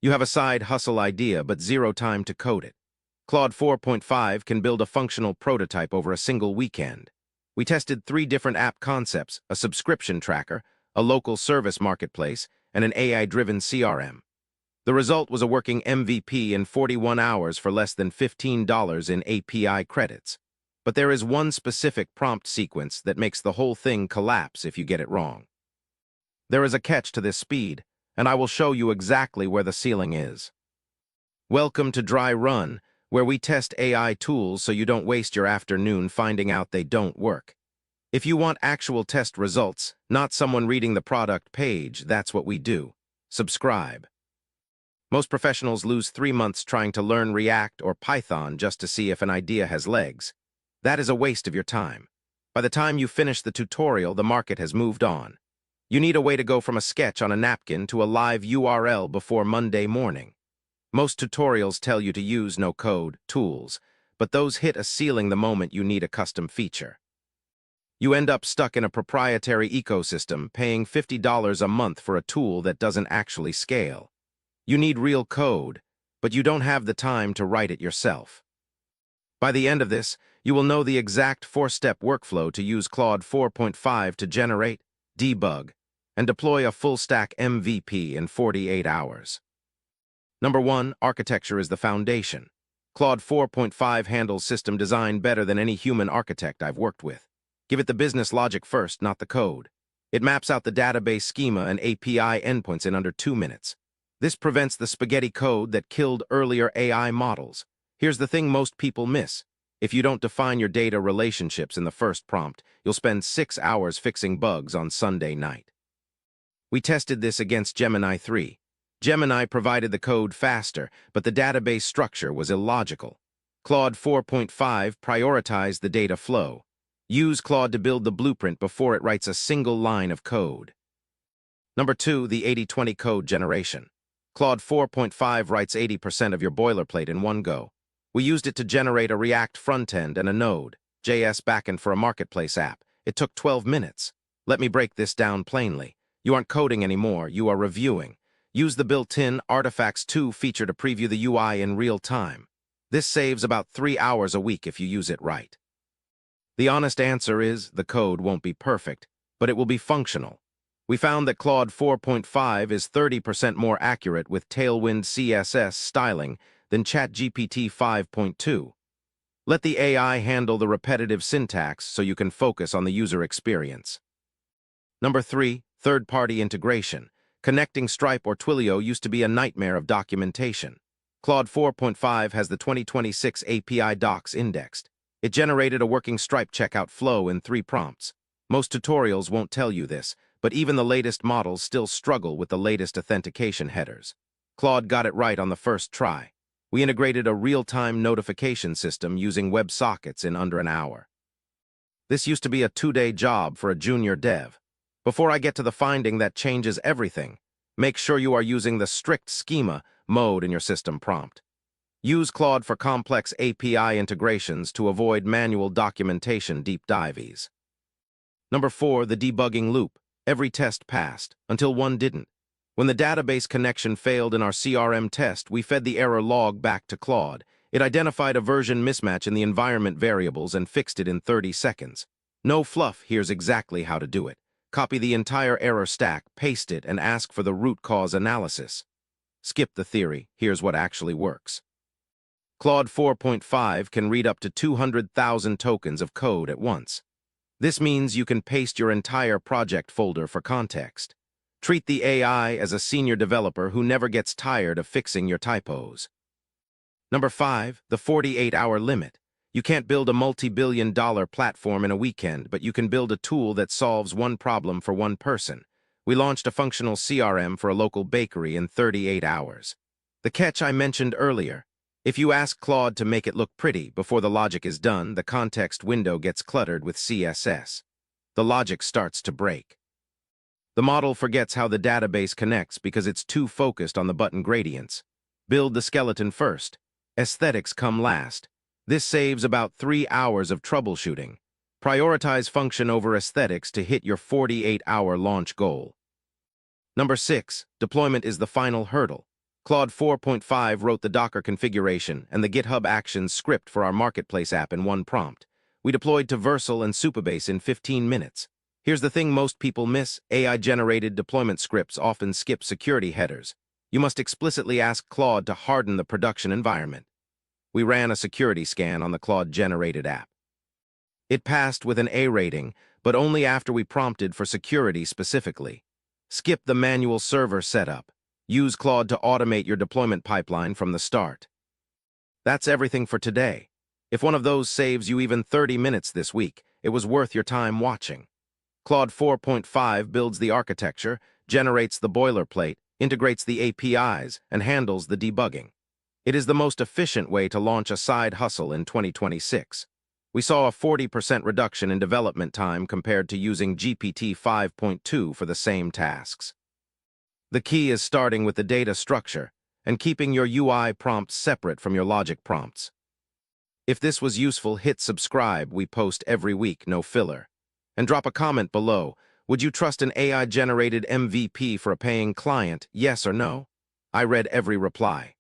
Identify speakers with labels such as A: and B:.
A: You have a side hustle idea but zero time to code it. Claude 4.5 can build a functional prototype over a single weekend. We tested 3 different app concepts: a subscription tracker, a local service marketplace, and an AI-driven CRM. The result was a working MVP in 41 hours for less than $15 in API credits. But there is one specific prompt sequence that makes the whole thing collapse if you get it wrong. There is a catch to this speed, and I will show you exactly where the ceiling is. Welcome to Dry Run, where we test AI tools so you don't waste your afternoon finding out they don't work. If you want actual test results, not someone reading the product page, that's what we do. Subscribe. Most professionals lose 3 months trying to learn React or Python just to see if an idea has legs. That is a waste of your time. By the time you finish the tutorial, the market has moved on. You need a way to go from a sketch on a napkin to a live URL before Monday morning. Most tutorials tell you to use no-code tools, but those hit a ceiling the moment you need a custom feature. You end up stuck in a proprietary ecosystem, paying $50 a month for a tool that doesn't actually scale. You need real code, but you don't have the time to write it yourself. By the end of this, you will know the exact 4-step workflow to use Claude 4.5 to generate, debug, and deploy a full-stack MVP in 48 hours. Number 1, architecture is the foundation. Claude 4.5 handles system design better than any human architect I've worked with. Give it the business logic first, not the code. It maps out the database schema and API endpoints in under 2 minutes. This prevents the spaghetti code that killed earlier AI models. Here's the thing most people miss. If you don't define your data relationships in the first prompt, you'll spend 6 hours fixing bugs on Sunday night. We tested this against Gemini 3. Gemini provided the code faster, but the database structure was illogical. Claude 4.5 prioritized the data flow. Use Claude to build the blueprint before it writes a single line of code. Number 2, the 80-20 code generation. Claude 4.5 writes 80% of your boilerplate in one go. We used it to generate a React frontend and a Node.js backend for a marketplace app. It took 12 minutes. Let me break this down plainly. You aren't coding anymore, you are reviewing. Use the built-in Artifacts 2 feature to preview the UI in real time. This saves about 3 hours a week if you use it right. The honest answer is the code won't be perfect, but it will be functional. We found that Claude 4.5 is 30% more accurate with Tailwind CSS styling than ChatGPT 5.2. Let the AI handle the repetitive syntax so you can focus on the user experience. Number 3, third-party integration. Connecting Stripe or Twilio used to be a nightmare of documentation. Claude 4.5 has the 2026 API docs indexed. It generated a working Stripe checkout flow in 3 prompts. Most tutorials won't tell you this, but even the latest models still struggle with the latest authentication headers. Claude got it right on the first try. We integrated a real-time notification system using WebSockets in under an hour. This used to be a 2-day job for a junior dev. Before I get to the finding that changes everything, make sure you are using the strict schema mode in your system prompt. Use Claude for complex API integrations to avoid manual documentation deep dives. Number 4, the debugging loop. Every test passed, until one didn't. When the database connection failed in our CRM test, we fed the error log back to Claude. It identified a version mismatch in the environment variables and fixed it in 30 seconds. No fluff, here's exactly how to do it. Copy the entire error stack, paste it, and ask for the root cause analysis. Skip the theory, here's what actually works. Claude 4.5 can read up to 200,000 tokens of code at once. This means you can paste your entire project folder for context. Treat the AI as a senior developer who never gets tired of fixing your typos. Number 5, the 48-hour limit. You can't build a multi-billion-dollar platform in a weekend, but you can build a tool that solves one problem for one person. We launched a functional CRM for a local bakery in 38 hours. The catch I mentioned earlier. If you ask Claude to make it look pretty before the logic is done, the context window gets cluttered with CSS. The logic starts to break. The model forgets how the database connects because it's too focused on the button gradients. Build the skeleton first. Aesthetics come last. This saves about 3 hours of troubleshooting. Prioritize function over aesthetics to hit your 48-hour launch goal. Number 6, deployment is the final hurdle. Claude 4.5 wrote the Docker configuration and the GitHub Actions script for our Marketplace app in one prompt. We deployed to Vercel and Supabase in 15 minutes. Here's the thing most people miss: AI-generated deployment scripts often skip security headers. You must explicitly ask Claude to harden the production environment. We ran a security scan on the Claude-generated app. It passed with an A rating, but only after we prompted for security specifically. Skip the manual server setup. Use Claude to automate your deployment pipeline from the start. That's everything for today. If one of those saves you even 30 minutes this week, it was worth your time watching. Claude 4.5 builds the architecture, generates the boilerplate, integrates the APIs, and handles the debugging. It is the most efficient way to launch a side hustle in 2026. We saw a 40% reduction in development time compared to using GPT 5.2 for the same tasks. The key is starting with the data structure and keeping your UI prompts separate from your logic prompts. If this was useful, hit subscribe. We post every week, no filler. And drop a comment below. Would you trust an AI-generated MVP for a paying client, yes or no? I read every reply.